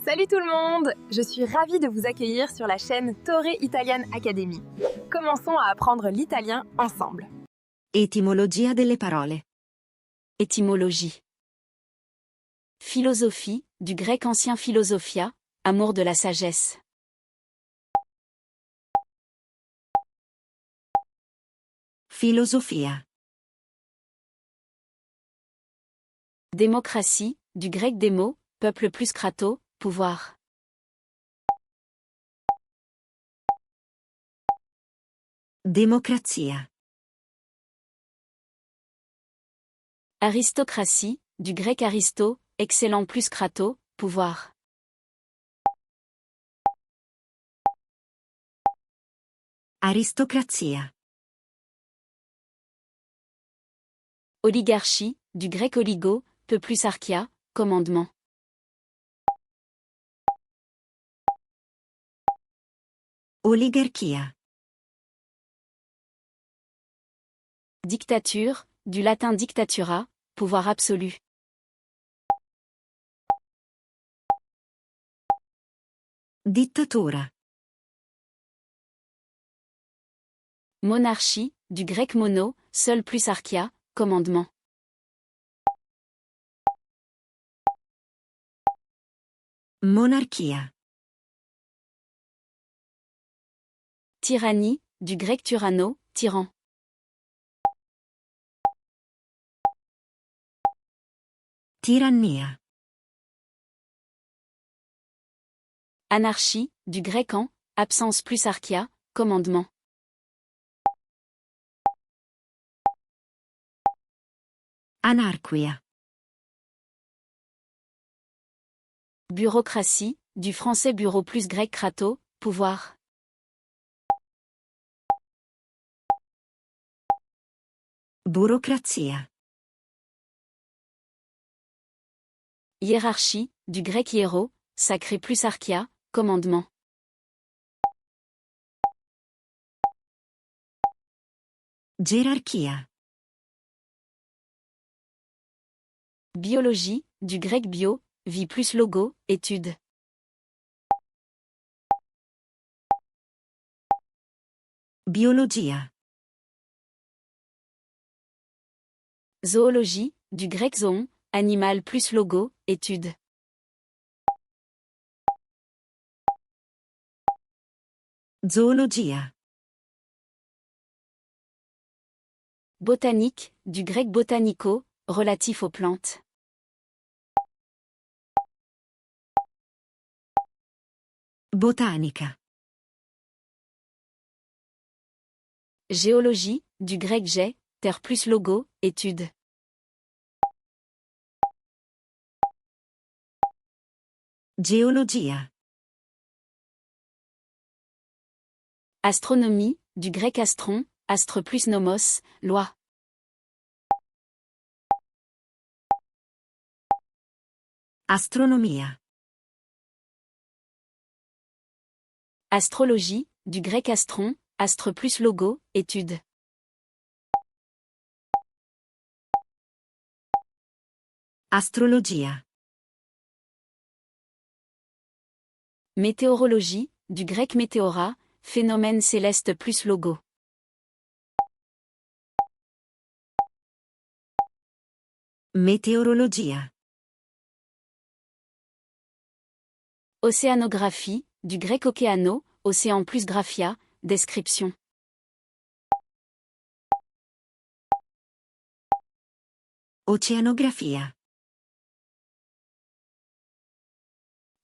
Salut tout le monde! Je suis ravie de vous accueillir sur la chaîne Torre Italian Academy. Commençons à apprendre l'italien ensemble. Etimologia delle parole. Étymologie. Philosophie, du grec ancien philosophia, amour de la sagesse. Filosofia. Démocratie, du grec démo, peuple plus krato, pouvoir. Democrazia. Aristocratie, du grec aristo, excellent plus krato, pouvoir. Aristocrazia. Oligarchie, du grec oligo, peu plus archia, commandement. Oligarchia. Dictature, du latin dictatura, pouvoir absolu. Dittatura. Monarchie, du grec mono, seul plus archia, commandement. Monarchia. Tyrannie, du grec tyranno, tyran. Tirannia. Anarchie, du grec an, absence plus archia, commandement. Anarquia. Bureaucratie, du français bureau plus grec krato, pouvoir. Burocrazia. Hiérarchie, du grec hiéro, sacré plus archia, commandement. Gerarchia. Biologie, du grec bio, vie plus logo, étude. Biologia. Zoologie, du grec zoon, animal plus logo, étude. Zoologia. Botanique, du grec botanico, relatif aux plantes. Botanica. Géologie, du grec gé, terre plus logo, étude. Geologia. Astronomie, du grec astron, astre plus nomos, loi. Astronomia. Astrologie, du grec astron, astre plus logo, étude. Astrologia. Météorologie, du grec météora, phénomène céleste plus logo. Meteorologia. Océanographie, du grec océano, océan plus graphia, description. Oceanografia.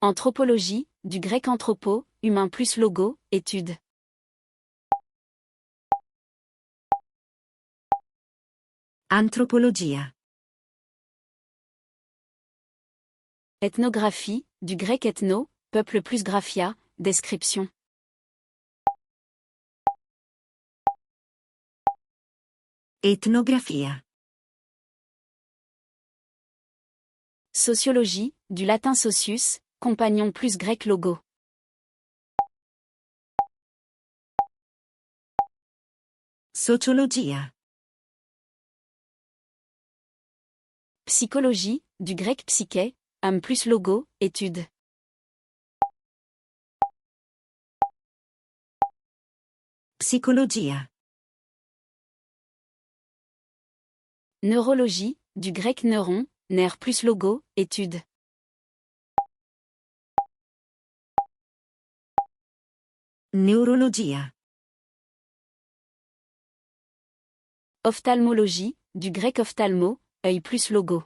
Anthropologie, du grec anthropo, humain plus logo, étude. Antropologia. Ethnographie, du grec ethno, peuple plus graphia, description. Etnografia. Sociologie, du latin socius, compagnon plus grec logo. Sociologia. Psychologie, du grec psyché, âme plus logo, étude. Psicologia. Neurologie, du grec neuron, nerf plus logo, étude. Neurologia. Ophtalmologie, du grec ophtalmo, œil plus logo.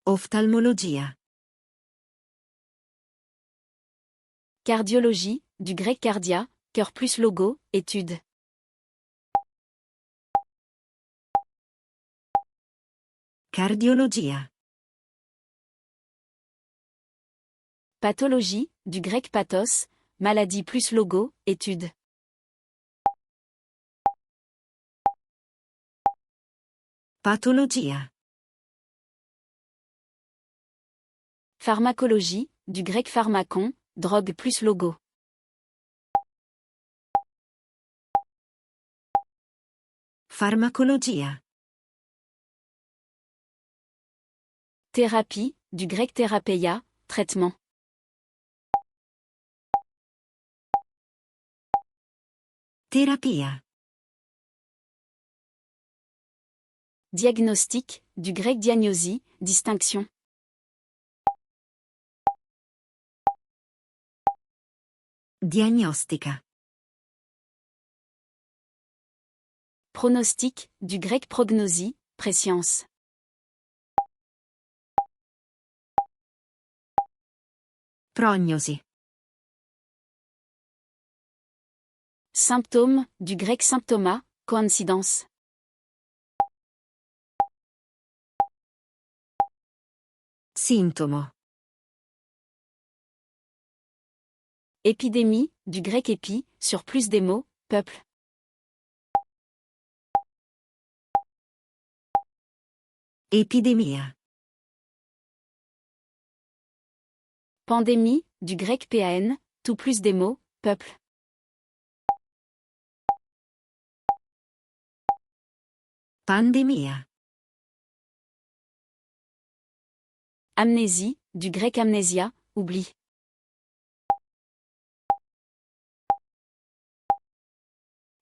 Oftalmologia. Cardiologie, du grec cardia, cœur plus logo, étude. Cardiologia. Pathologie, du grec pathos, maladie plus logo, étude. Patologia. Pharmacologie, du grec pharmacon, drogue plus logo. Farmacologia. Thérapie, du grec thérapeia, traitement. Terapia. Diagnostic, du grec diagnosie, distinction. Diagnostica. Pronostic, du grec prognosie, prescience. Prognosi. Symptôme, du grec symptoma, coïncidence. Sintomo. Épidémie, du grec épi, sur plus des mots, peuple. Epidemia. Pandémie, du grec PAN, tout plus des mots, peuple. Pandemia. Amnésie, du grec amnésia, oubli.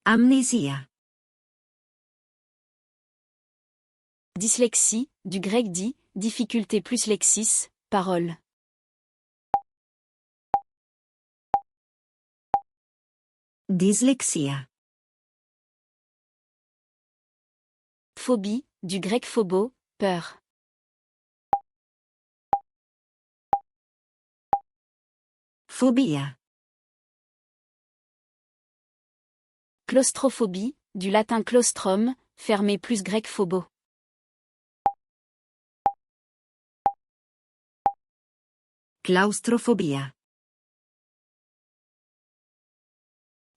Amnesia. Dyslexie, du grec difficulté plus lexis, parole. Dyslexia. Phobie, du grec phobo, peur. Phobia. Claustrophobie, du latin claustrum, fermé plus grec phobo. Claustrophobia.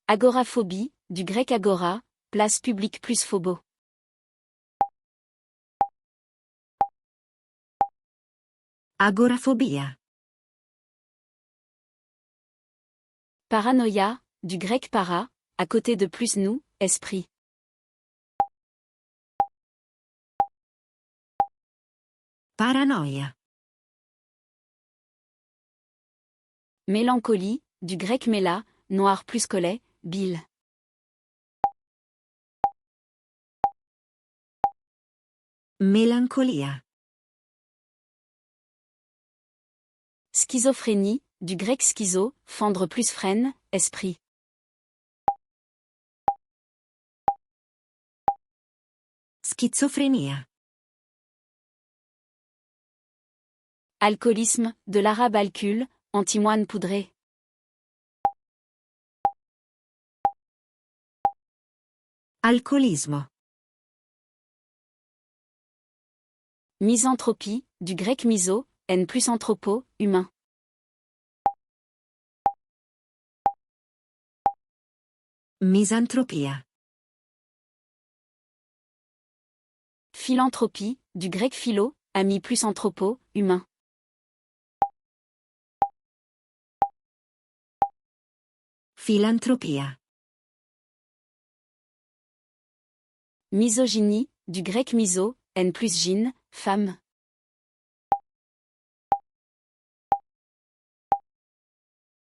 Agoraphobie, du grec agora, place publique plus phobo. Agoraphobia. Paranoïa, du grec para, à côté de plus nous, esprit. Paranoia. Mélancolie, du grec méla, noir plus collet, bile. Melancolia. Schizophrénie, du grec schizo, fendre plus frêne, esprit. Schizophrenia. Alcoolisme, de l'arabe alcool, antimoine poudré. Alcoolismo. Misanthropie, du grec miso, haine plus anthropo, humain. Misantropia. Philanthropie, du grec philo, ami plus anthropo, humain. Filantropia. Misogynie, du grec miso, haine plus gyne, femme.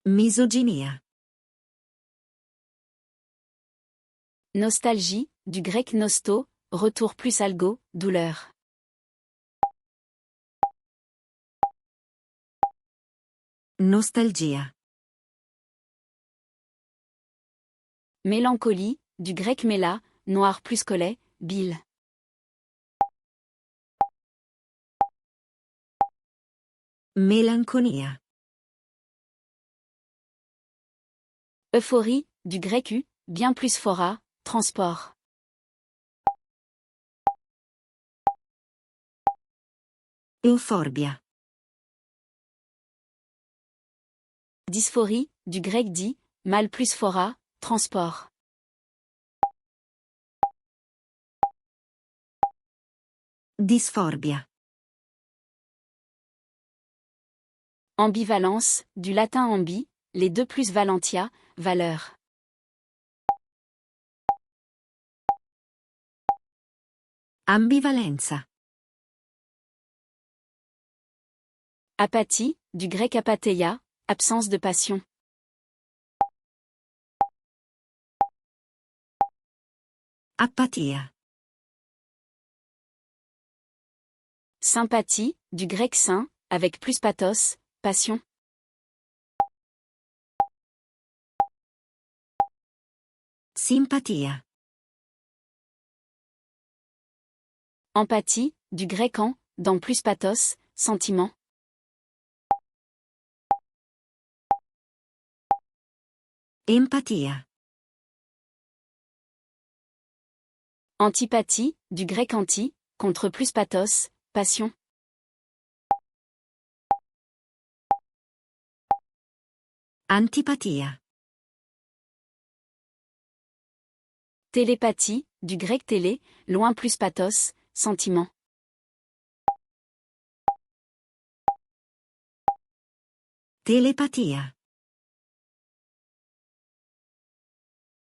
Misoginia. Nostalgie, du grec nosto, retour plus algo, douleur. Nostalgia. Mélancolie, du grec méla, noir plus collet, bile. Melanconia. Euphorie, du grec u, bien plus phora, transport. Euphorbia. Dysphorie, du grec di, mal plus phora, transport. Dysphorbia. Ambivalence, du latin ambi, les deux plus valentia, valeur. Ambivalenza. Apathie, du grec apatheia, absence de passion. Apatia. Sympathie, du grec saint, avec plus pathos, passion. Simpatia. Empathie, du grec en, dans plus pathos, sentiment. Empatia. Antipathie, du grec anti, contre plus pathos, passion. Antipatia. Télépathie, du grec télé, loin plus pathos, sentiment. Telepatia.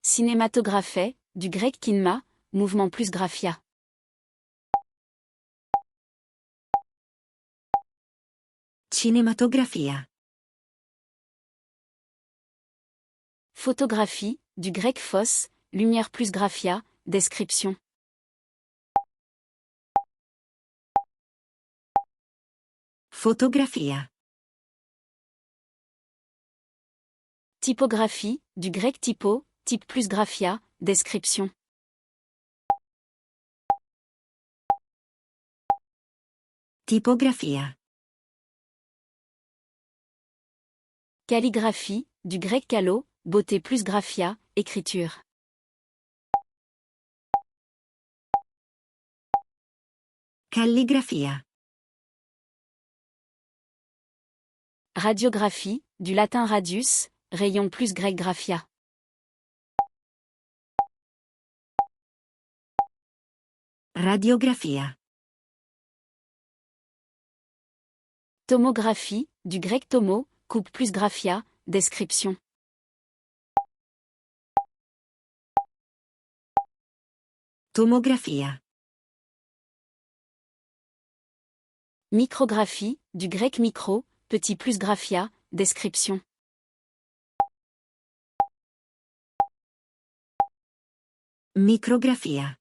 Cinématographie, du grec kinma, mouvement plus graphia. Cinematografia. Photographie, du grec phos, lumière plus graphia, description. Fotografia. Typographie, du grec typo, type plus graphia, description. Tipografia. Calligraphie, du grec callo, beauté plus graphia, écriture. Calligrafia. Radiographie, du latin radius, rayon plus grec graphia. Radiografia. Tomographie, du grec tomo, coupe plus graphia, description. Tomografia. Micrographie, du grec micro, petit plus graphia, description. Micrografia.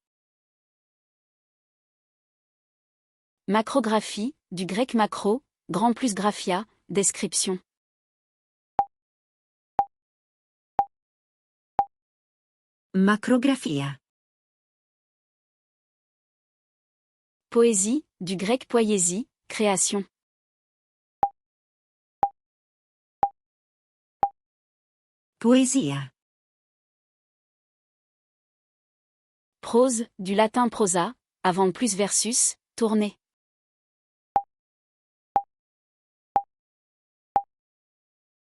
Macrographie, du grec macro, grand plus graphia, description. Macrografia. Poésie, du grec poiesie, création. Poesia. Prose, du latin prosa, avant plus versus, tournée.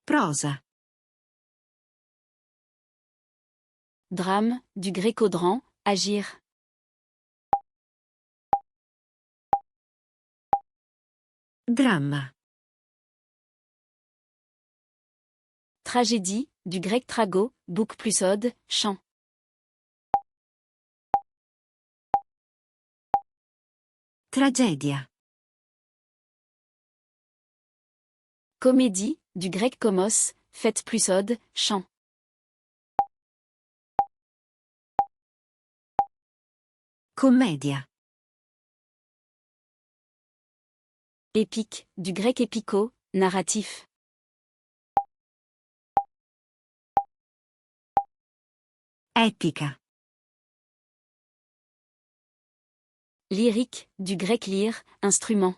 Prosa. Drame, du grec audran, agir. Dramma. Tragédie, du grec trago, bouc plus ode, chant. Tragedia. Comédie, du grec komos, fête plus ode, chant. Commedia. Épique, du grec épico, narratif. Epica. Lyrique, du grec lyre, instrument.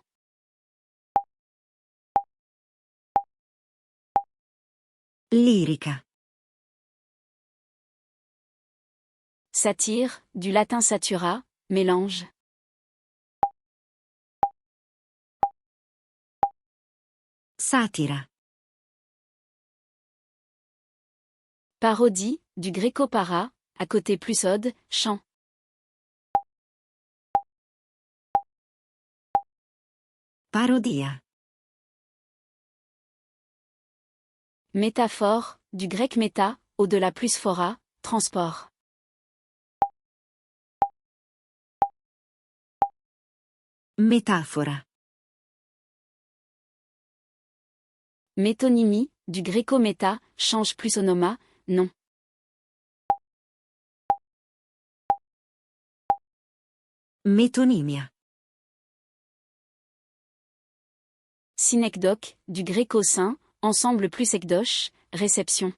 Lirica. Satire, du latin satura, mélange. Satira. Parodie, du gréco-para, à côté plus ode, chant. Parodia. Métaphore, du grec méta, au-delà plus phora, transport. Metafora. Métonymie, du gréco-méta, change plus onoma, nom. Metonimia. Synecdoque, du gréco-saint, ensemble plus ekdosh, réception.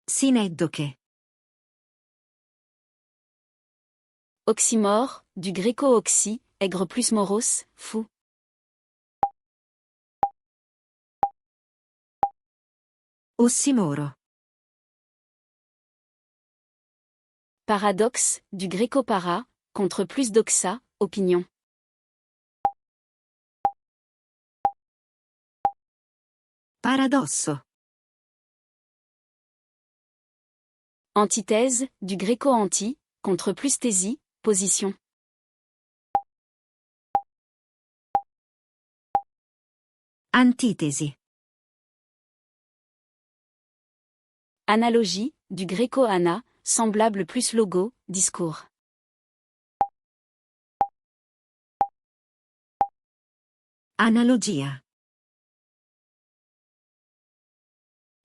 Sineddoche. Oxymore, du gréco-oxy, aigre plus moros, fou. Ossimoro. Paradoxe, du gréco-para, contre plus doxa, opinion. Paradosso. Antithèse, du gréco-anti, contre plus thésie, position. Antitesi. Analogie, du gréco-ana, semblable plus logo, discours. Analogia.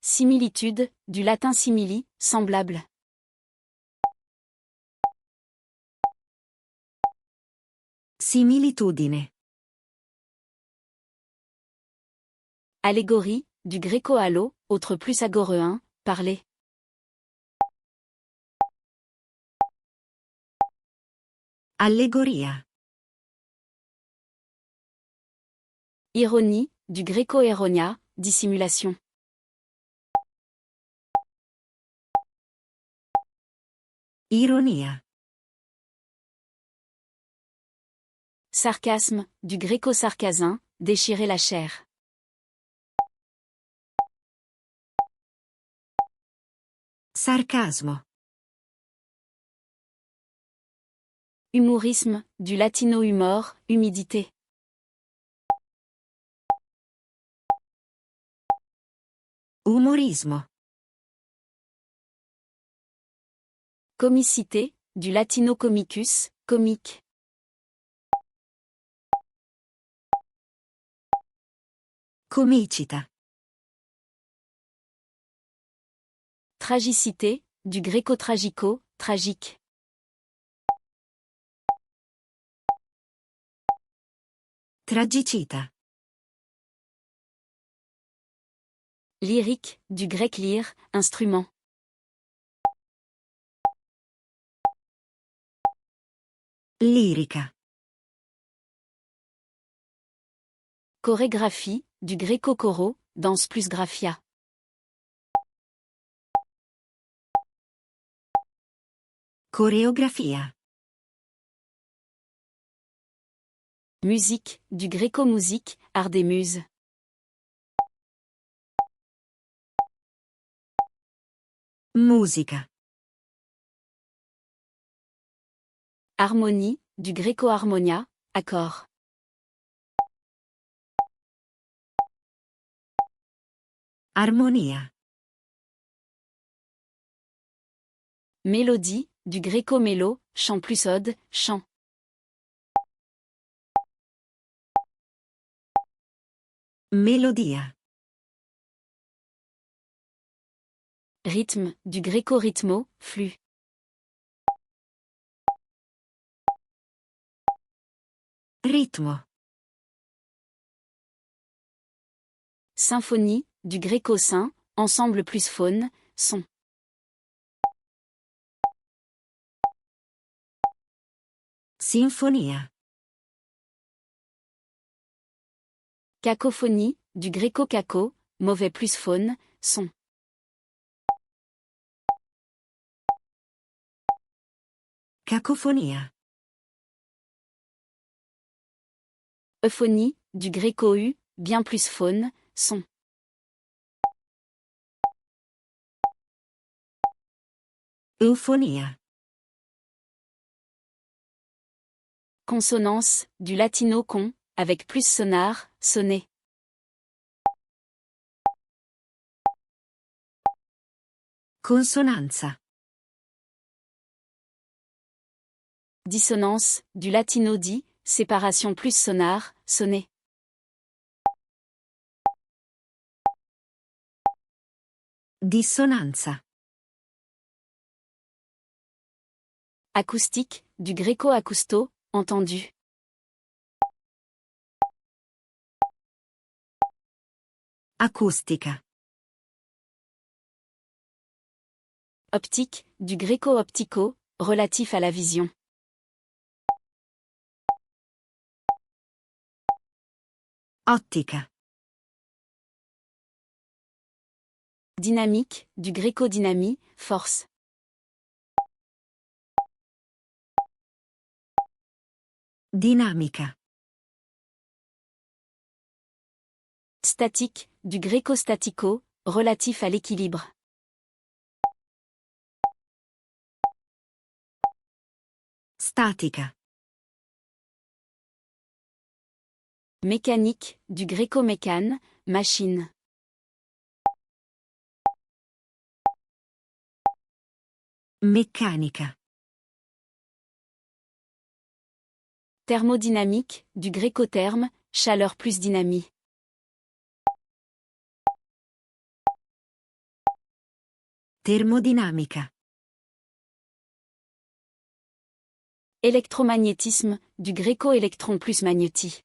Similitude, du latin simili, semblable. Similitudine. Allégorie, du gréco-allo, autre plus agoréen, parler. Allegoria. Ironie, du gréco-eronia, dissimulation. Ironia. Sarcasme, du gréco-sarcasin, déchirer la chair. Sarcasmo. Humorisme, du latino-humor, humidité. Umorismo. Comicité, du latino comicus, comique. Comicita. Tragicité, du gréco-tragico, tragique. Tragicita. Lyrique, du grec lyre, instrument. Lirica. Chorégraphie, du gréco-choro, danse plus graphia. Coreografia. Musique, du gréco-musique, art des muses. Musica. Harmonie, du gréco-harmonia, accord. Armonia. Mélodie, du gréco-mélo, chant plus ode, chant. Melodia. Rythme, du gréco-rythmo, flux. Ritmo. Symphonie, du gréco-syn, ensemble plus faune, son. Sinfonia. Cacophonie, du gréco-caco, mauvais plus faune, son. Cacofonia. Euphonie, du gréco-u, bien plus faune, son. Eufonia. Consonance, du latino con, avec plus sonar, sonner. Consonanza. Dissonance, du latino di, séparation plus sonar, sonner. Dissonanza. Acoustique, du gréco-acousto, entendu. Acustica. Optique, du gréco-optico, relatif à la vision. Ottica. Dynamique, du gréco-dynamie, force. Dinamica. Statique, du gréco-statico, relatif à l'équilibre. Statica. Mécanique, du gréco-mécane, machine. Meccanica. Thermodynamique, du gréco-therme, chaleur plus dynamie. Termodinamica. Électromagnétisme, du gréco-électron plus magnéti.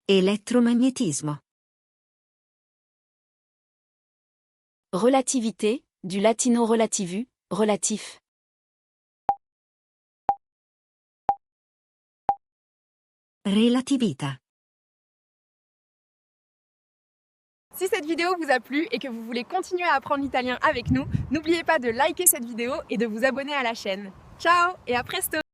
Elettromagnetismo. Relativité, du latino relativu, relatif. Relatività. Si cette vidéo vous a plu et que vous voulez continuer à apprendre l'italien avec nous, n'oubliez pas de liker cette vidéo et de vous abonner à la chaîne. Ciao et à presto!